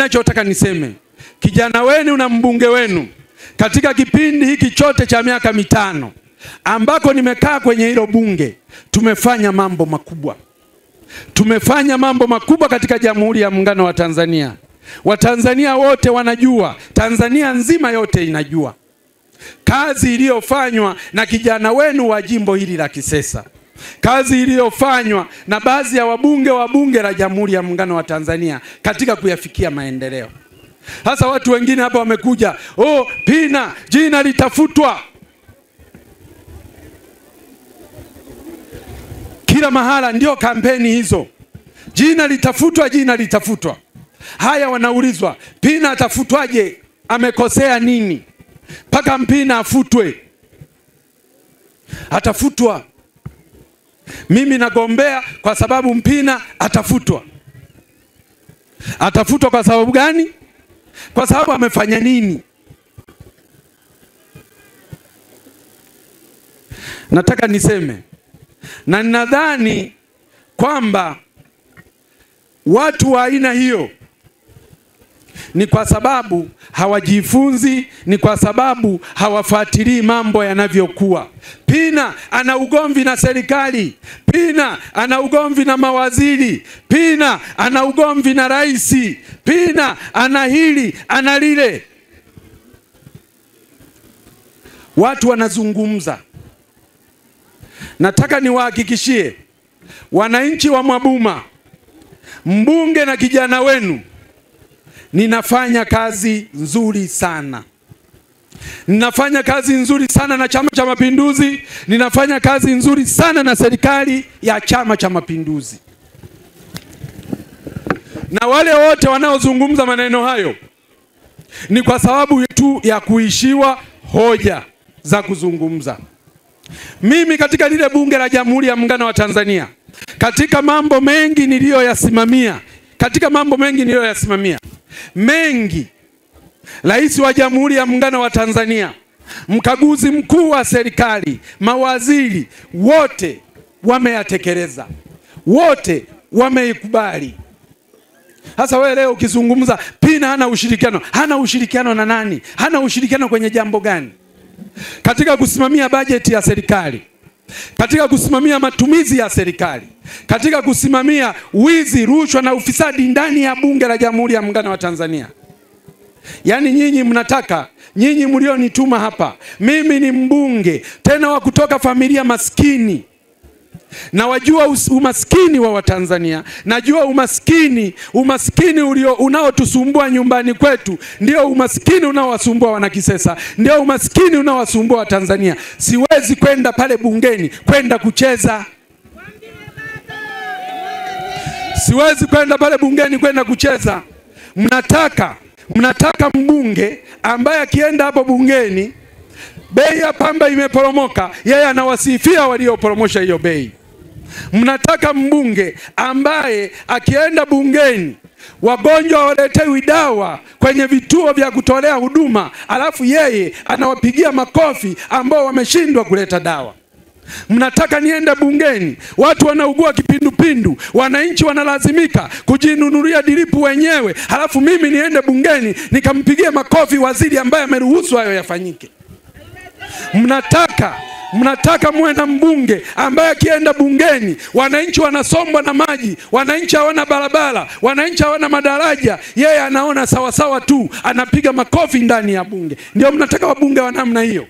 ninachotaka niseme, kijana wenu na mbunge wenu katika kipindi hiki chote cha miaka 5 ambako nimekaa kwenye hilo bunge, tumefanya mambo makubwa. Tumefanya mambo makubwa katika Jamhuri ya Muungano wa Tanzania. Watanzania wote wanajua, Tanzania nzima yote inajua kazi iliyofanywa na kijana wenu wa jimbo hili la Kisesa. Kazi iliyofanywa na baadhi ya wabunge wa bunge la Jamhuri ya Muungano wa Tanzania katika kuyafikia maendeleo. Hasa watu wengine hapa wamekuja, Pina jina litafutwa. Kila mahala ndio kampeni hizo. Jina litafutwa, jina litafutwa. Haya, wanaulizwa, Pina atafutwaje? Amekosea nini mpaka Mpina afutwe? Atafutwa. Mimi nagombea kwa sababu Mpina atafutwa. Atafutwa kwa sababu gani? Kwa sababu amefanya nini? Nataka niseme, na ninadhani kwamba watu wa aina hiyo ni kwa sababu hawajifunzi, ni kwa sababu hawafuatilii mambo yanavyokuwa. Pina ana ugomvi na serikali, Pina ana ugomvi na mawaziri, Pina ana ugomvi na rais, Pina ana hili, ana lile. Watu wanazungumza. Nataka niwahakikishie wananchi wa Mwabuma, mbunge na kijana wenu, ninafanya kazi nzuri sana. Ninafanya kazi nzuri sana na Chama cha Mapinduzi, ninafanya kazi nzuri sana na serikali ya Chama cha Mapinduzi. Na wale wote wanaozungumza maneno hayo ni kwa sababu tu ya kuishiwa hoja za kuzungumza. Mimi katika lile bunge la Jamhuri ya Muungano wa Tanzania, katika mambo mengi niliyoyasimamia, mengi, Rais wa Jamhuri ya Muungano wa Tanzania, mkaguzi mkuu wa serikali, mawaziri wote wameyatekeleza, wote wameikubali. Hasa wewe leo ukizungumza Pina hana ushirikiano na nani? Hana ushirikiano kwenye jambo gani? Katika kusimamia bajeti ya serikali, katika kusimamia matumizi ya serikali, katika kusimamia wizi, rushwa na ufisadi ndani ya bunge la Jamhuri ya Muungano wa Tanzania. Yaani nyinyi mlionituma hapa, mimi ni mbunge tena wa kutoka familia maskini. Na wajua umaskini wa Watanzania, najua umaskini unaotusumbua nyumbani kwetu, ndio umaskini unaowasumbua wana Kisesa, ndio umaskini unaowasumbua Watanzania. Siwezi kwenda pale bungeni kwenda kucheza. Siwezi kwenda pale bungeni kwenda kucheza. Mnataka mbunge ambaye akienda hapo bungeni bei ya pamba imeporomoka, yeye anawasifia walioporomosha hiyo bei. Mnataka mbunge ambaye akienda bungeni wagonjwa waletewi dawa kwenye vituo vya kutolea huduma, alafu yeye anawapigia makofi ambao wameshindwa kuleta dawa. Mnataka niende bungeni, watu wanaugua kipindupindu, wananchi wanalazimika kujinunulia dilipu wenyewe, alafu mimi niende bungeni nikampigie makofi waziri ambaye ameruhusu hayo yafanyike. Mnataka muwe na mbunge ambaye akienda bungeni wananchi wanasombwa na maji, wananchi hawana barabara, wananchi hawana madaraja, yeye anaona sawa sawa tu, anapiga makofi ndani ya bunge. Ndio mnataka wabunge wa namna hiyo?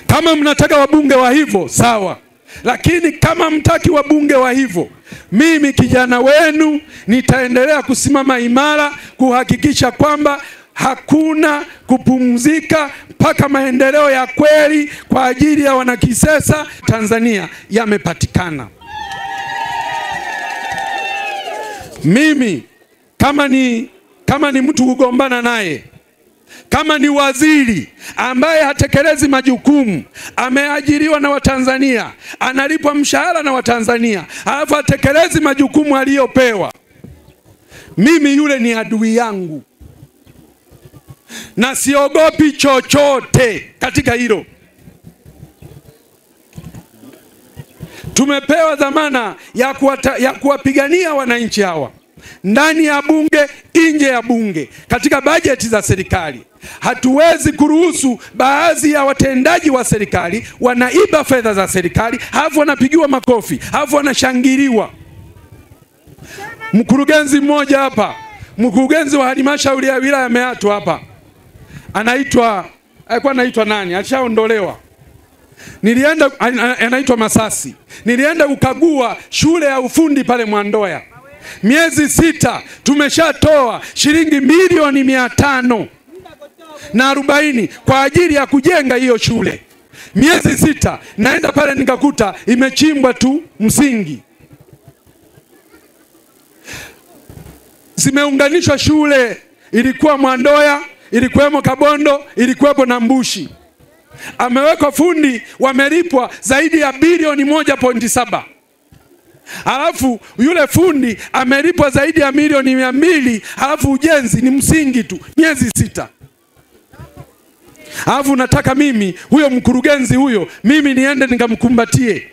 Kama mnataka wabunge wa hivyo, sawa. Lakini kama mtaki wabunge wa hivyo, mimi kijana wenu nitaendelea kusimama imara kuhakikisha kwamba hakuna kupumzika mpaka maendeleo ya kweli kwa ajili ya wana Kisesa Tanzania yamepatikana. Mimi kama ni mtu kugombana naye, kama ni waziri ambaye hatekelezi majukumu, ameajiriwa na Watanzania, analipwa mshahara na Watanzania, alafu hatekelezi majukumu aliyopewa, mimi yule ni adui yangu. Na siogopi chochote katika hilo. Tumepewa dhamana ya kuwapigania wananchi hawa. ndani ya bunge, nje ya bunge, katika bajeti za serikali. Hatuwezi kuruhusu baadhi ya watendaji wa serikali wanaiba fedha za serikali, halafu wanapigiwa makofi, halafu wanashangiliwa. Mkurugenzi mmoja hapa, mkurugenzi wa halmashauri ya wilaya Meatu hapa, alikuwa anaitwa nani? Alishaondolewa. Anaitwa Masasi. Nilienda kukagua shule ya ufundi pale Mwandoya. Miezi 6 tumeshatoa shilingi milioni 540 kwa ajili ya kujenga hiyo shule. Miezi 6 naenda pale nikakuta imechimbwa tu msingi. Zimeunganishwa shule, ilikuwa Mwandoya, ilikuwemo Kabondo, ilikuwepo na Mbushi. Amewekwa fundi, wamelipwa zaidi ya bilioni 1.7. Halafu yule fundi amelipwa zaidi ya milioni 200, halafu ujenzi ni msingi tu, miezi 6. Halafu nataka mimi huyo mkurugenzi huyo mimi niende nikamkumbatie.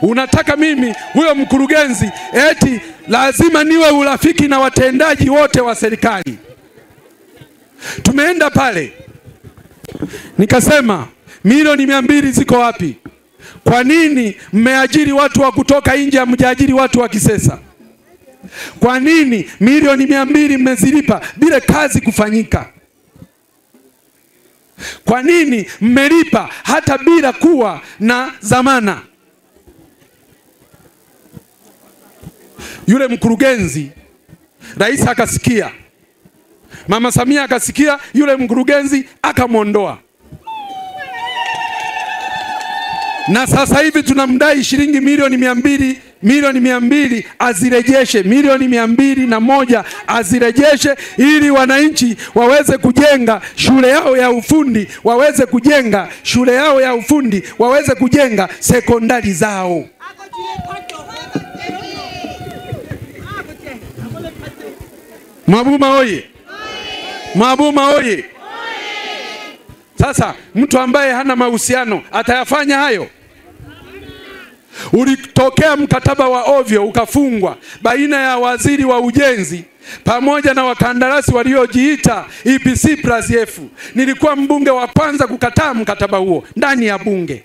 Unataka mimi huyo mkurugenzi eti lazima niwe urafiki na watendaji wote wa serikali. Tumeenda pale nikasema milioni 200 ziko wapi? Kwa nini mmeajiri watu wa kutoka nje, hamjaajiri watu wa Kisesa? Kwa nini milioni 200 mmezilipa bila kazi kufanyika? Kwa nini mmelipa hata bila kuwa na dhamana? Yule mkurugenzi, rais akasikia, Mama Samia akasikia, yule mkurugenzi akamuondoa. Na sasa hivi tunamdai shilingi milioni 200 azirejeshe, milioni 201 azirejeshe, ili wananchi waweze kujenga shule yao ya ufundi, waweze kujenga shule yao ya ufundi, waweze kujenga sekondari zao. Mabuma oye! Mabuma oye! Sasa mtu ambaye hana mahusiano atayafanya hayo? Ulitokea mkataba wa ovyo ukafungwa baina ya waziri wa ujenzi pamoja na wakandarasi waliojiita EPC+F. Nilikuwa mbunge wa kwanza kukataa mkataba huo ndani ya bunge.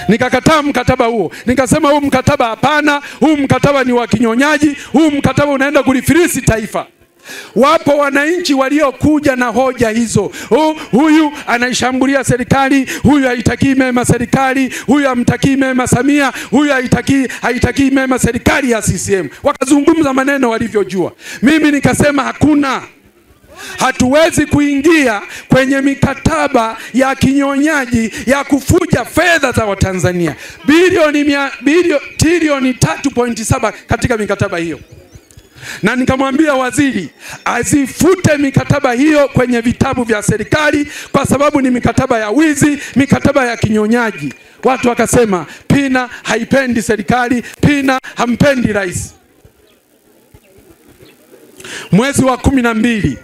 Nikakataa mkataba huo. Nikasema huu mkataba hapana, huu mkataba ni wa kinyonyaji, huu mkataba unaenda kulifilisi taifa. Wapo wananchi waliokuja na hoja hizo. Huyu anaishambulia serikali, huyu haitakii mema serikali, huyu hamtakii mema Samia, huyu haitakii mema serikali ya CCM. Wakazungumza maneno walivyojua. Mimi nikasema hakuna. Hatuwezi kuingia kwenye mikataba ya kinyonyaji ya kufuja fedha za Watanzania. Trilioni 3.7 katika mikataba hiyo. Na nikamwambia waziri azifute mikataba hiyo kwenye vitabu vya serikali, kwa sababu ni mikataba ya wizi, mikataba ya kinyonyaji. Watu wakasema Pina haipendi serikali, Pina hampendi rais. Mwezi wa 12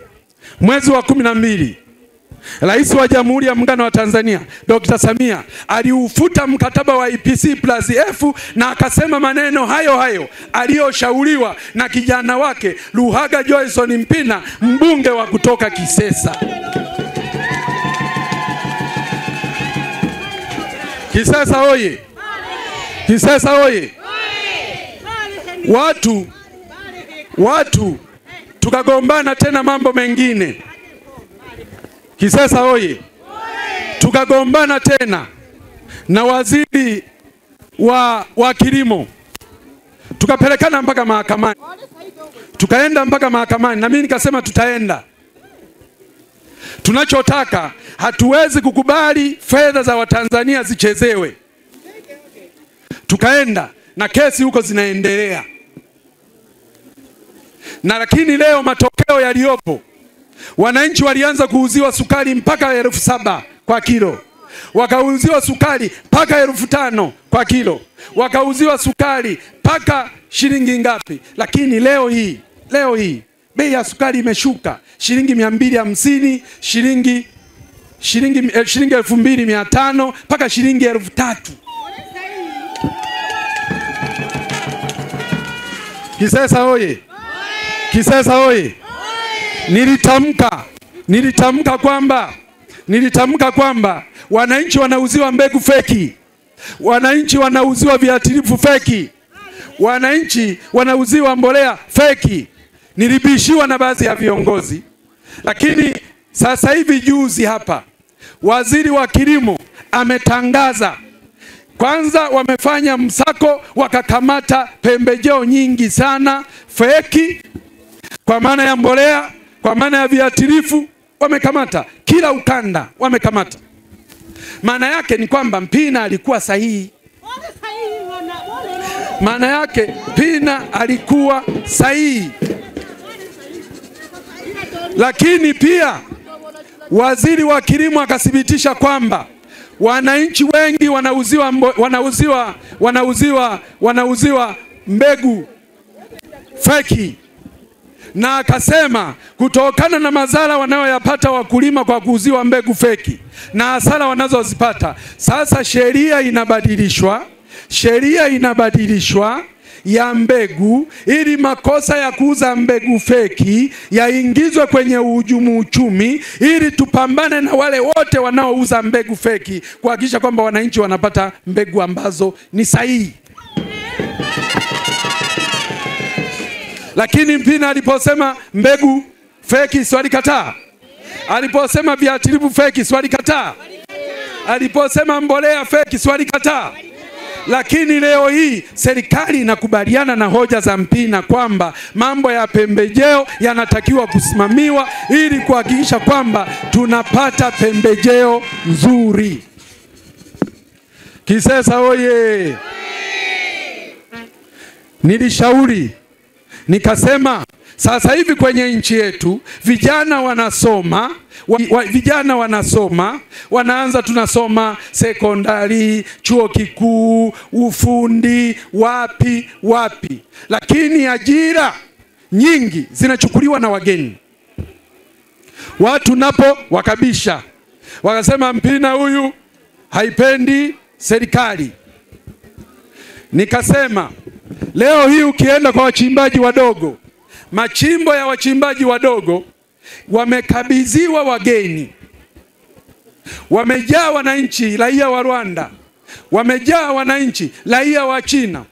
Rais wa Jamhuri ya Muungano wa Tanzania Dr. Samia aliufuta mkataba wa EPC+F na akasema maneno hayo hayo aliyoshauriwa na kijana wake Luhaga Joyson Mpina, mbunge wa kutoka Kisesa. Kisesa oye! Kisesa oye! Watu tukagombana tena mambo mengine. Kisesa oye! Tukagombana tena na waziri wa kilimo. Tukapelekana mpaka mahakamani. Tukaenda mpaka mahakamani na mimi nikasema tutaenda. Tunachotaka, hatuwezi kukubali fedha za Watanzania zichezewe. Tukaenda na kesi huko zinaendelea. Na lakini leo matokeo yaliyopo, wananchi walianza kuuziwa sukari mpaka 7,000 kwa kilo. Wakauziwa sukari mpaka 5,000 kwa kilo. Wakauziwa sukari mpaka shilingi ngapi? Lakini leo hii bei ya sukari imeshuka shilingi 250, shilingi 2,500 mpaka shilingi 3,000. Kisesa oye! Kisesa oye! Nilitamka kwamba wananchi wanauziwa mbegu feki, wananchi wanauziwa viuatilifu feki, wananchi wanauziwa mbolea feki. Nilibishiwa na baadhi ya viongozi, lakini sasa hivi juzi hapa waziri wa kilimo ametangaza, kwanza wamefanya msako wakakamata pembejeo nyingi sana feki, kwa maana ya mbolea, kwa maana ya viuatilifu, wamekamata kila ukanda, wamekamata. Maana yake ni kwamba Mpina alikuwa sahihi. Maana yake Mpina alikuwa sahihi. Lakini pia waziri wa kilimo akathibitisha kwamba wananchi wengi wanauziwa mbegu feki, na akasema kutokana na madhara wanayoyapata wakulima kwa kuuziwa mbegu feki na hasara wanazozipata, sasa sheria inabadilishwa ya mbegu, ili makosa ya kuuza mbegu feki yaingizwe kwenye uhujumu uchumi, ili tupambane na wale wote wanaouza mbegu feki, kuhakikisha kwamba wananchi wanapata mbegu ambazo ni sahihi. Lakini Mpina aliposema mbegu feki, swali kataa. Aliposema viuatilifu feki, swali kataa. Aliposema mbolea feki, swali kataa. Lakini leo hii serikali inakubaliana na hoja za Mpina kwamba mambo ya pembejeo yanatakiwa kusimamiwa, ili kuhakikisha kwamba tunapata pembejeo nzuri. Kisesa oye! Nilishauri nikasema, sasa hivi kwenye nchi yetu vijana wanasoma, wanaanza, tunasoma sekondari, chuo kikuu, ufundi, wapi, lakini ajira nyingi zinachukuliwa na wageni. Watu napo wakabisha, wakasema Mpina huyu haipendi serikali. Nikasema leo hii ukienda kwa wachimbaji wadogo, machimbo ya wachimbaji wadogo wamekabidhiwa wageni, wamejaa wananchi raia wa Rwanda, wamejaa wananchi raia wa China.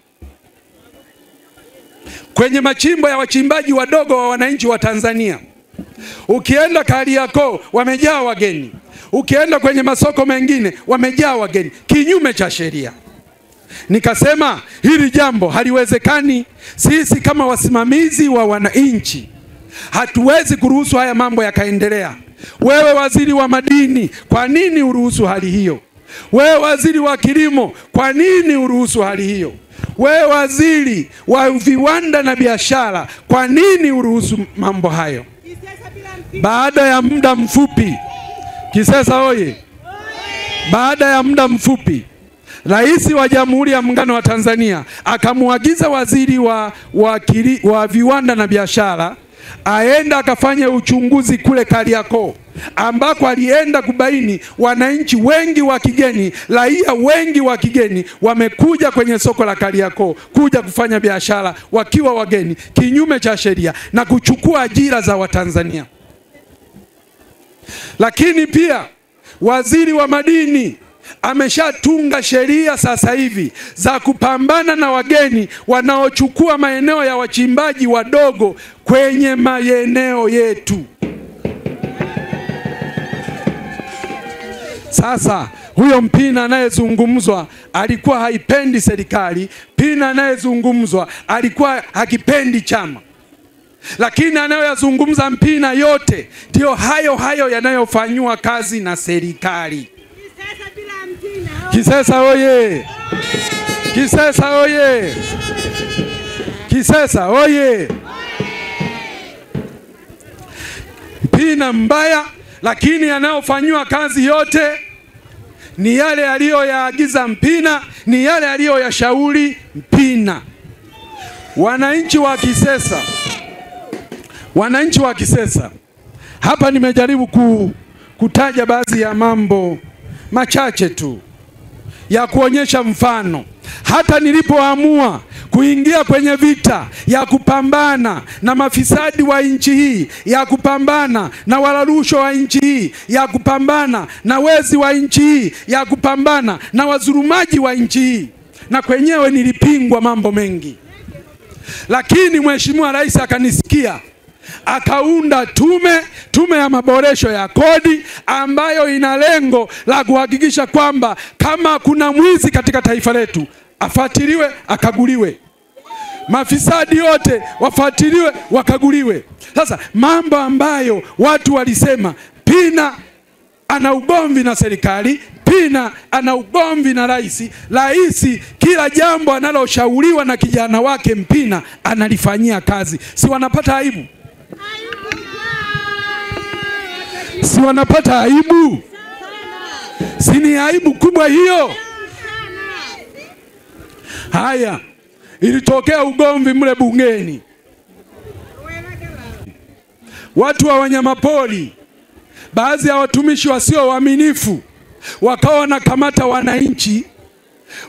Kwenye machimbo ya wachimbaji wadogo wa wananchi wa Tanzania, ukienda Kariakoo wamejaa wageni, ukienda kwenye masoko mengine wamejaa wageni, kinyume cha sheria. Nikasema hili jambo haliwezekani. Sisi kama wasimamizi wa wananchi hatuwezi kuruhusu haya mambo yakaendelea. Wewe waziri wa madini, kwa nini uruhusu hali hiyo? Wewe waziri wa kilimo, kwa nini uruhusu hali hiyo? Wewe waziri wa viwanda na biashara, kwa nini uruhusu mambo hayo? Baada ya muda mfupi, Kisesa oye! Baada ya muda mfupi, Rais wa Jamhuri ya Muungano wa Tanzania akamuagiza waziri wa viwanda na biashara aenda akafanya uchunguzi kule Kariakoo, ambako alienda kubaini wananchi wengi wa kigeni, raia wengi wa kigeni wamekuja kwenye soko la Kariakoo kuja kufanya biashara wakiwa wageni kinyume cha sheria na kuchukua ajira za Watanzania. Lakini pia waziri wa madini ameshatunga sheria sasa hivi za kupambana na wageni wanaochukua maeneo ya wachimbaji wadogo kwenye maeneo yetu. Sasa huyo Mpina anayezungumzwa alikuwa haipendi serikali, Mpina anayezungumzwa alikuwa hakipendi chama. Lakini anayoyazungumza Mpina yote ndio hayo yanayofanywa kazi na serikali. Kisesa oye! Kisesa oye! Kisesa oye! Mpina mbaya, lakini yanayofanywa kazi yote ni yale aliyoyaagiza Mpina, ni yale aliyoyashauri Mpina. Wananchi wa Kisesa, hapa nimejaribu kutaja baadhi ya mambo machache tu ya kuonyesha mfano. Hata nilipoamua kuingia kwenye vita ya kupambana na mafisadi wa nchi hii, ya kupambana na wala rushwa wa nchi hii, ya kupambana na wezi wa nchi hii, ya kupambana na wazulumaji wa nchi hii. Na kwenyewe nilipingwa mambo mengi, lakini Mheshimiwa Rais akanisikia, akaunda tume ya maboresho ya kodi ambayo ina lengo la kuhakikisha kwamba kama kuna mwizi katika taifa letu afuatiliwe, akaguliwe. Mafisadi yote wafuatiliwe, wakaguliwe. Sasa mambo ambayo watu walisema Mpina ana ugomvi na serikali, Mpina ana ugomvi na rais. Rais kila jambo analoshauriwa na kijana wake Mpina analifanyia kazi. Si wanapata aibu? Si wanapata aibu? Si ni aibu kubwa hiyo? Haya, ilitokea ugomvi mle bungeni. Watu wa wanyamapori, baadhi ya watumishi wasio waaminifu wakawa wanakamata wananchi,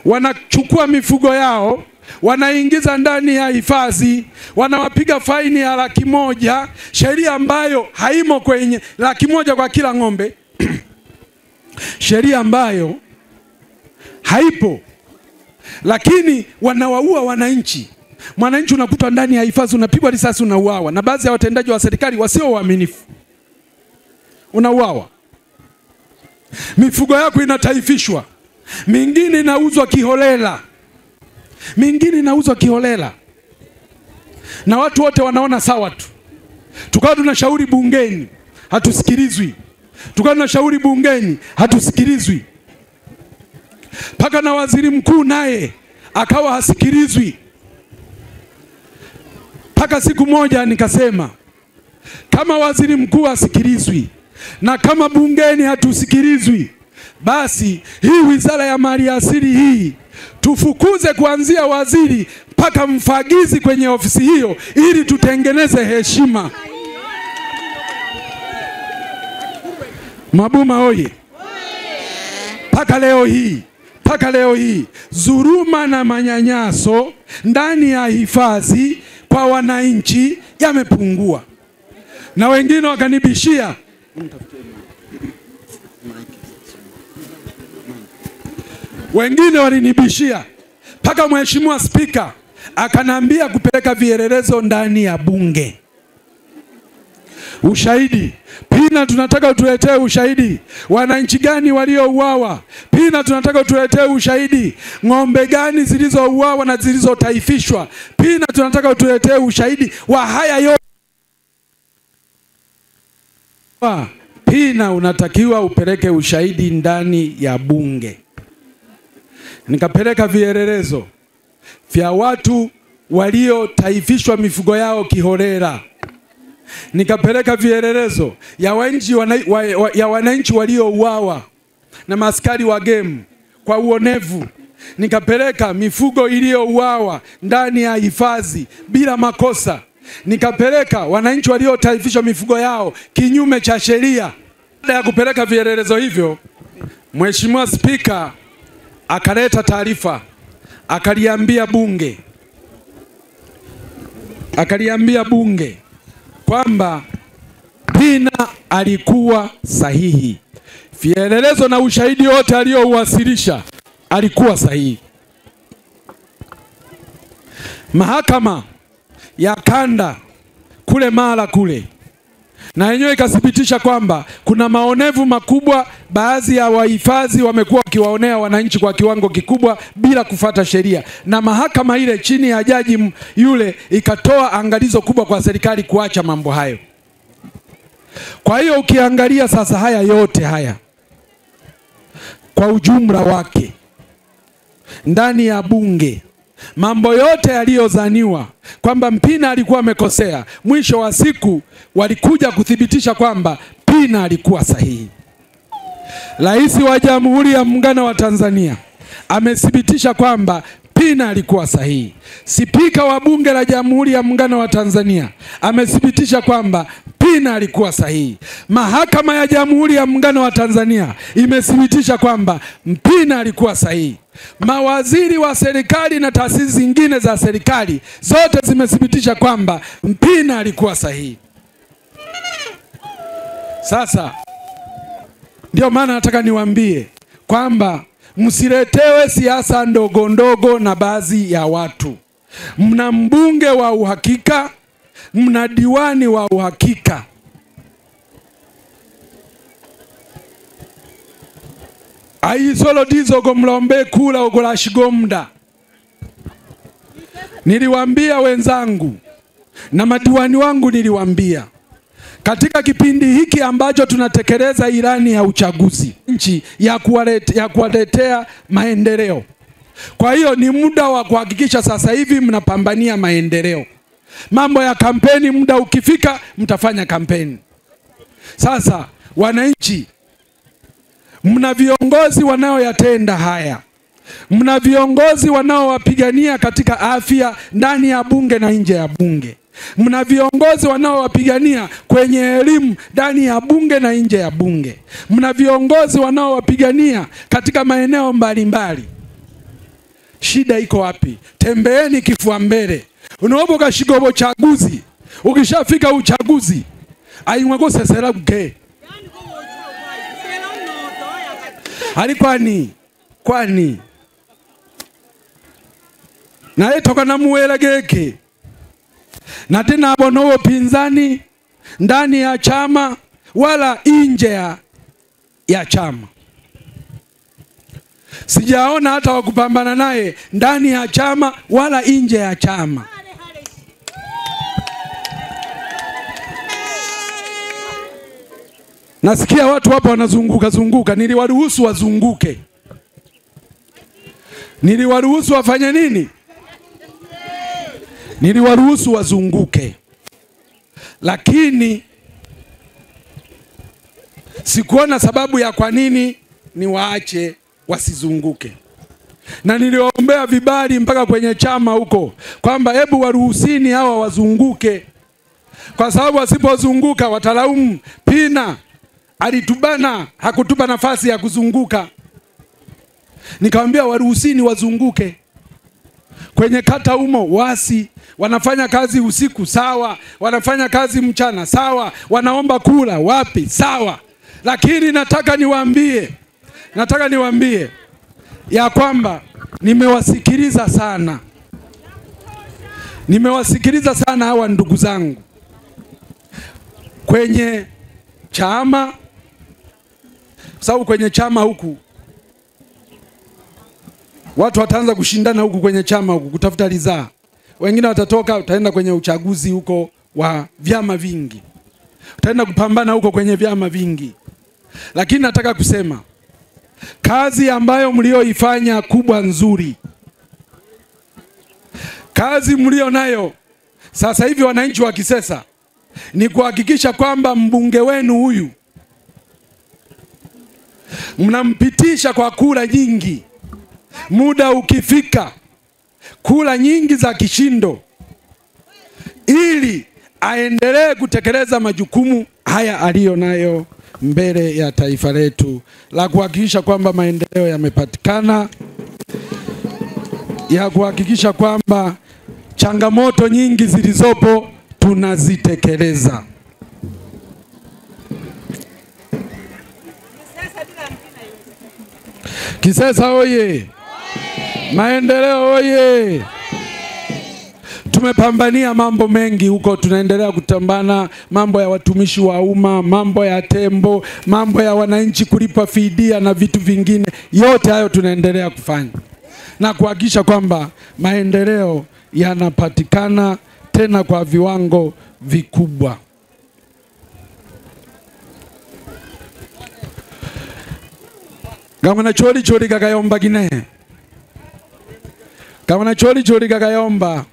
wanachukua mifugo yao, wanaingiza ndani ya hifadhi, wanawapiga faini ya $100,000, sheria ambayo haimo kwenye $100,000 kwa kila ng'ombe. Sheria ambayo haipo, lakini wanawaua wananchi. Mwananchi unakuta ndani ya hifadhi, unapigwa risasi, unauawa. Na baadhi ya watendaji wa serikali wasio waaminifu, unauawa. Mifugo yako inataifishwa, mingine inauzwa kiholela, mingine inauzwa kiholela, na watu wote wanaona sawa tu. Tukawa tunashauri bungeni, hatusikilizwi. Tukawa tunashauri bungeni, hatusikilizwi. Paka na waziri mkuu naye akawa hasikilizwi. Paka siku moja nikasema, kama waziri mkuu hasikilizwi na kama bungeni hatusikilizwi, basi hii wizara ya maliasili hii tufukuze kuanzia waziri mpaka mfagizi kwenye ofisi hiyo, ili tutengeneze heshima. Mabuma oye! Paka leo hii dhuluma na manyanyaso ndani ya hifadhi kwa wananchi yamepungua. Na wengine wakanibishia, wengine walinibishia, paka Mheshimiwa Spika akanambia kupeleka vielelezo ndani ya bunge. Ushahidi. Mpina tunataka utuletee ushahidi. Wananchi gani waliouawa? Mpina tunataka utuletee ushahidi. Ng'ombe gani zilizouawa na zilizotaifishwa? Mpina tunataka utuletee ushahidi wa haya yote. Mpina unatakiwa upeleke ushahidi ndani ya bunge. Nikapeleka vielelezo vya watu waliotaifishwa mifugo yao kiholela. Nikapeleka vielelezo ya wananchi waliouawa na maaskari wa game kwa uonevu. Nikapeleka mifugo iliyouawa ndani ya hifadhi bila makosa. Nikapeleka wananchi waliotaifishwa mifugo yao kinyume cha sheria. Baada ya kupeleka vielelezo hivyo, Mheshimiwa Spika akaleta taarifa, akaliambia bunge kwamba Mpina alikuwa sahihi. Vielelezo na ushahidi wote aliouwasilisha alikuwa sahihi. Mahakama ya kanda kule Mara kule na yenyewe ikathibitisha kwamba kuna maonevu makubwa. Baadhi ya wahifadhi wamekuwa wakiwaonea wananchi kwa kiwango kikubwa bila kufuata sheria, na mahakama ile chini ya jaji yule ikatoa angalizo kubwa kwa serikali kuacha mambo hayo. Kwa hiyo ukiangalia sasa haya yote haya kwa ujumla wake ndani ya bunge, mambo yote yaliyozaniwa kwamba Mpina alikuwa amekosea, mwisho wa siku walikuja kuthibitisha kwamba Mpina alikuwa sahihi. Rais wa Jamhuri ya Muungano wa Tanzania amethibitisha kwamba Mpina alikuwa sahihi. Spika wa Bunge la Jamhuri ya Muungano wa Tanzania amethibitisha kwamba Mpina alikuwa sahihi. Mahakama ya Jamhuri ya Muungano wa Tanzania imethibitisha kwamba Mpina alikuwa sahihi. mawaziri wa serikali na taasisi zingine za serikali zote zimethibitisha kwamba Mpina alikuwa sahihi. Sasa ndio maana nataka niwaambie kwamba msiletewe siasa ndogo ndogo na baadhi ya watu. Mna mbunge wa uhakika, mna diwani wa uhakika. Aisolo dizo gomlombe kula ogolashigomda. Niliwaambia wenzangu na madiwani wangu, niliwaambia katika kipindi hiki ambacho tunatekeleza ilani ya uchaguzi nchi ya kuwaletea maendeleo. Kwa hiyo ni muda wa kuhakikisha sasa hivi mnapambania maendeleo. Mambo ya kampeni, muda ukifika mtafanya kampeni. Sasa wananchi, mna viongozi wanaoyatenda haya. Mna viongozi wanaowapigania katika afya ndani ya bunge na nje ya bunge. Mna viongozi wanaowapigania kwenye elimu ndani ya bunge na nje ya bunge. Mna viongozi wanaowapigania katika maeneo mbalimbali. Shida iko wapi? Tembeeni kifua mbele. Unaoboka shigobo chaguzi. Ukishafika uchaguzi, aimwego sesera kuke. Hali kwani naye toka na muwela geke na tena abono pinzani ndani ya chama wala nje ya chama. Sijaona hata wakupambana naye ndani ya chama wala nje ya chama. Nasikia watu hapa wanazunguka. Niliwaruhusu wazunguke. Niliwaruhusu wafanye nini? Niliwaruhusu wazunguke. Lakini sikuona sababu ya kwa nini niwaache wasizunguke. Na niliwaombea vibali mpaka kwenye chama huko kwamba hebu waruhusini hawa wazunguke. Kwa sababu wasipozunguka watalaumu Pina alitubana, hakutupa nafasi ya kuzunguka. Nikamwambia waruhusini wazunguke. Kwenye kata humo wasi wanafanya kazi usiku, sawa. Wanafanya kazi mchana, sawa. Wanaomba kula wapi, sawa. Lakini nataka niwaambie ya kwamba nimewasikiliza sana hawa ndugu zangu kwenye chama. Sababu kwenye chama huku watu wataanza kushindana huku kwenye chama huku kutafuta ridhaa. Wengine watatoka, utaenda kwenye uchaguzi huko wa vyama vingi. Utaenda kupambana huko kwenye vyama vingi. Lakini nataka kusema kazi ambayo mlioifanya kubwa nzuri, kazi mlio nayo sasa hivi wananchi wa Kisesa, ni kuhakikisha kwamba mbunge wenu huyu mnampitisha kwa kura nyingi. Muda ukifika, kura nyingi za kishindo, ili aendelee kutekeleza majukumu haya aliyo nayo mbele ya taifa letu la kuhakikisha kwamba maendeleo yamepatikana, ya kuhakikisha kwamba changamoto nyingi zilizopo tunazitekeleza. Kisesa oye! Maendeleo oye! Tumepambania mambo mengi huko, tunaendelea kutambana mambo ya watumishi wa umma, mambo ya tembo, mambo ya wananchi kulipa fidia na vitu vingine. Yote hayo tunaendelea kufanya na kuhakikisha kwamba maendeleo yanapatikana tena kwa viwango vikubwa. Gamana choli gagayomba gine. Gamana choli gagayomba.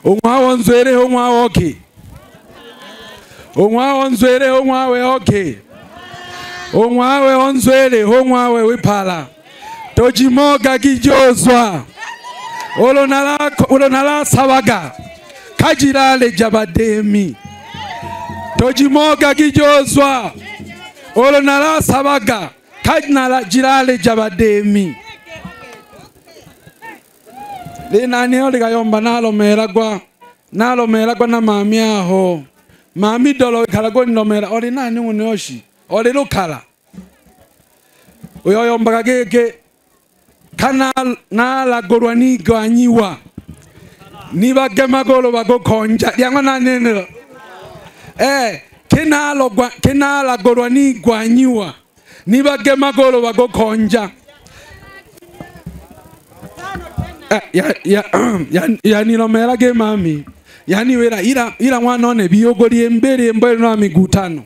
Umwawo nzwere umwawo okay. Umwawo nzwere umwawe okay. Umwawe onzwere umwawe wipala. Tojimoga kijozwa. Olonala sawaga. Kajirale jabademi. Tojimoga kijozwa. Olonala sawaga. kajnala jirale jabademi linani oli kayomba nalo meragwa na mami aho mami dolo kalago nomera oli nani unyoshi oli lukala oyo yomba kageke kana nala gorwani gwanyiwa nibage magolo bagokonja yango nanenelo kinala gorwani gwanyiwa nibage magolo bagokonja ya nilomera ge mami yani wera ira mwana one biyogoli embere mbere no amigutano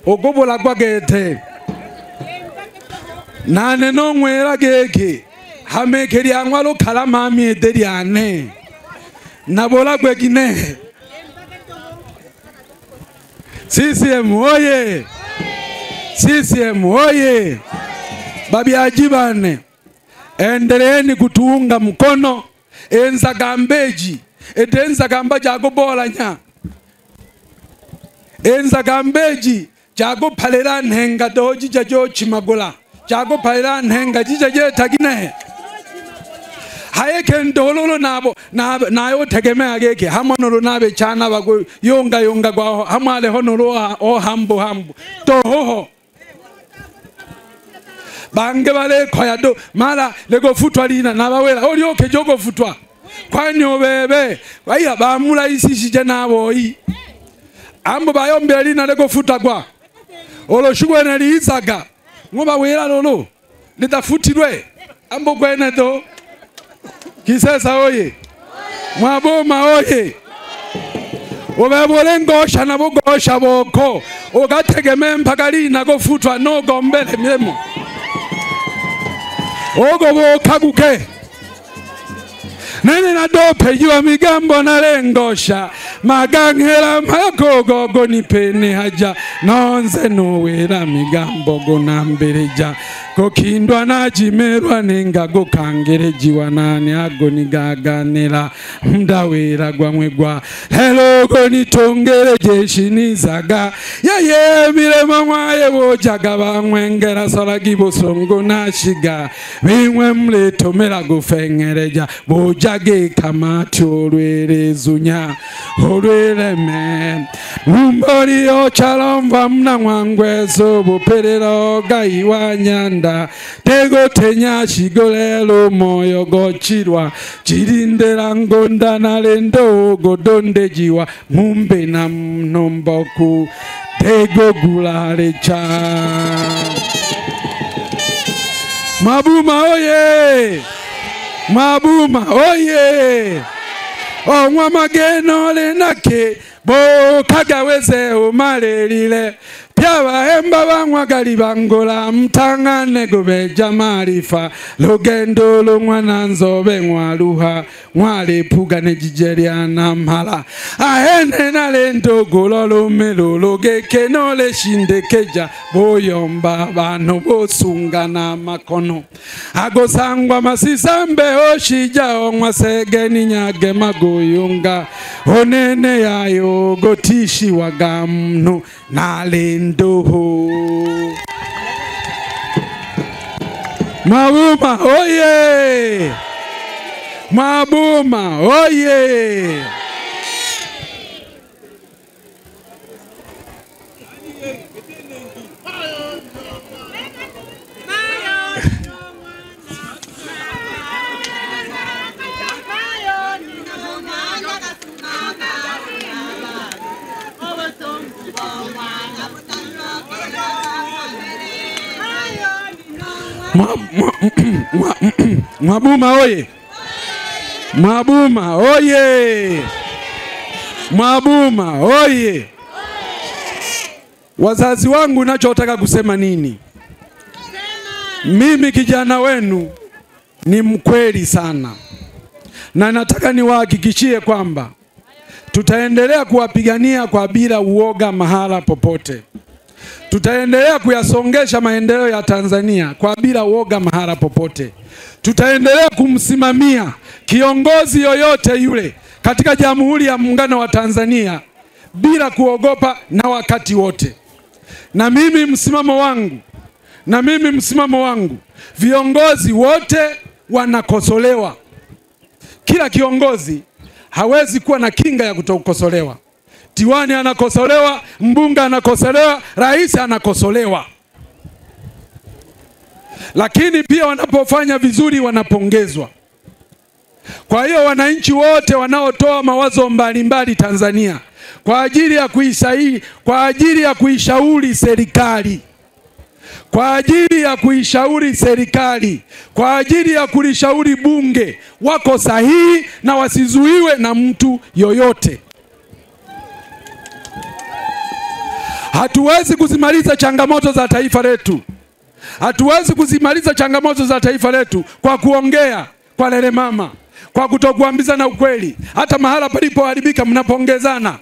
ogobola gwagete nane no nwera gege hamekeri anwalo kala mami ederi ane nabola gwegine CCM oye CCM oye babi ajibane endeleeni kutuunga mkono enzagambeji edenzagamba jagobola nya enzagambeji jagopalera nhenga doji jajo chimagula jagopalera nhenga jijaje tagine hayeke ndololo nabo nayo tegemea geke hamonoro nabe chana bago yonga gwa hamale honoro o hambo tohoho bange bale koyado mala lego futwa lina nabawela olyoke jogo futwa kwani obebe baya bamula isishije naboyi ambo bayombe lina lego futwa gwa oloshugwe nalizaga ngoba wera lolo litafutirwe ambo kwene do Kisesa oye Mwaboma oye obebole ngosha nabo gosha boko ogategeme mpakali nago futwa no gombele memo ogobo kaguke nene na dope jiwa migambo na lengosha magangela magogo goni pene haja nonze nuwera migambo gonambereja kokindwa na jimerwa nenga gokangere jiwa nani agoni gaganela mdawera gwamwegwa hello goni tongere jeshi nizaga yeye milema mwaye bojaga bamwengera salagibo songo nashiga bimwe mleto mera gufengereja bojage kamati olwerezunya olwereme mbori ochalomva mna mwangwezo boperero gaiwanyanda tego tenya shigolelo moyo gochirwa chirindera ngonda na lendo godonde jiwa mumbe na mnomboku tego gulare cha Mabuma oye Mabuma oye Onwa mageno le nake bo kagaweze umalelile Pyaba hemba bangwa galibangola mtangane gobeja marifa logendo lo mwana nzobe mwaluha mwale puga nejijeriana mhala ahene na lendo gololo melolo geke nole shindekeja boyomba bano bosungana makono agosangwa masisambe oshija onwa segeni nyage magoyunga onene yayo gotishi wagamnu nalendo Mabuma oye Mabuma oye Mabuma oye Mabuma oye Mabuma oye Wazazi wangu nachotaka kusema nini? Mimi kijana wenu ni mkweli sana na nataka niwahakikishie kwamba tutaendelea kuwapigania kwa bila uoga mahala popote. Tutaendelea kuyasongesha maendeleo ya Tanzania kwa bila uoga mahala popote. Tutaendelea kumsimamia kiongozi yoyote yule katika Jamhuri ya Muungano wa Tanzania bila kuogopa na wakati wote. Na mimi msimamo wangu Na mimi msimamo wangu, viongozi wote wanakosolewa. Kila kiongozi hawezi kuwa na kinga ya kutokosolewa. Diwani anakosolewa, mbunge anakosolewa, rais anakosolewa. Lakini pia wanapofanya vizuri wanapongezwa. Kwa hiyo wananchi wote wanaotoa mawazo mbalimbali Tanzania kwa ajili ya kuishauri serikali, kwa ajili ya kuishauri serikali, kwa ajili ya kulishauri bunge, wako sahihi na wasizuiwe na mtu yoyote. Hatuwezi kuzimaliza changamoto za taifa letu. Hatuwezi kuzimaliza changamoto za taifa letu kwa kuongea kwa lele mama, kwa kutokuambizana ukweli. Hata mahala palipoharibika mnapongezana.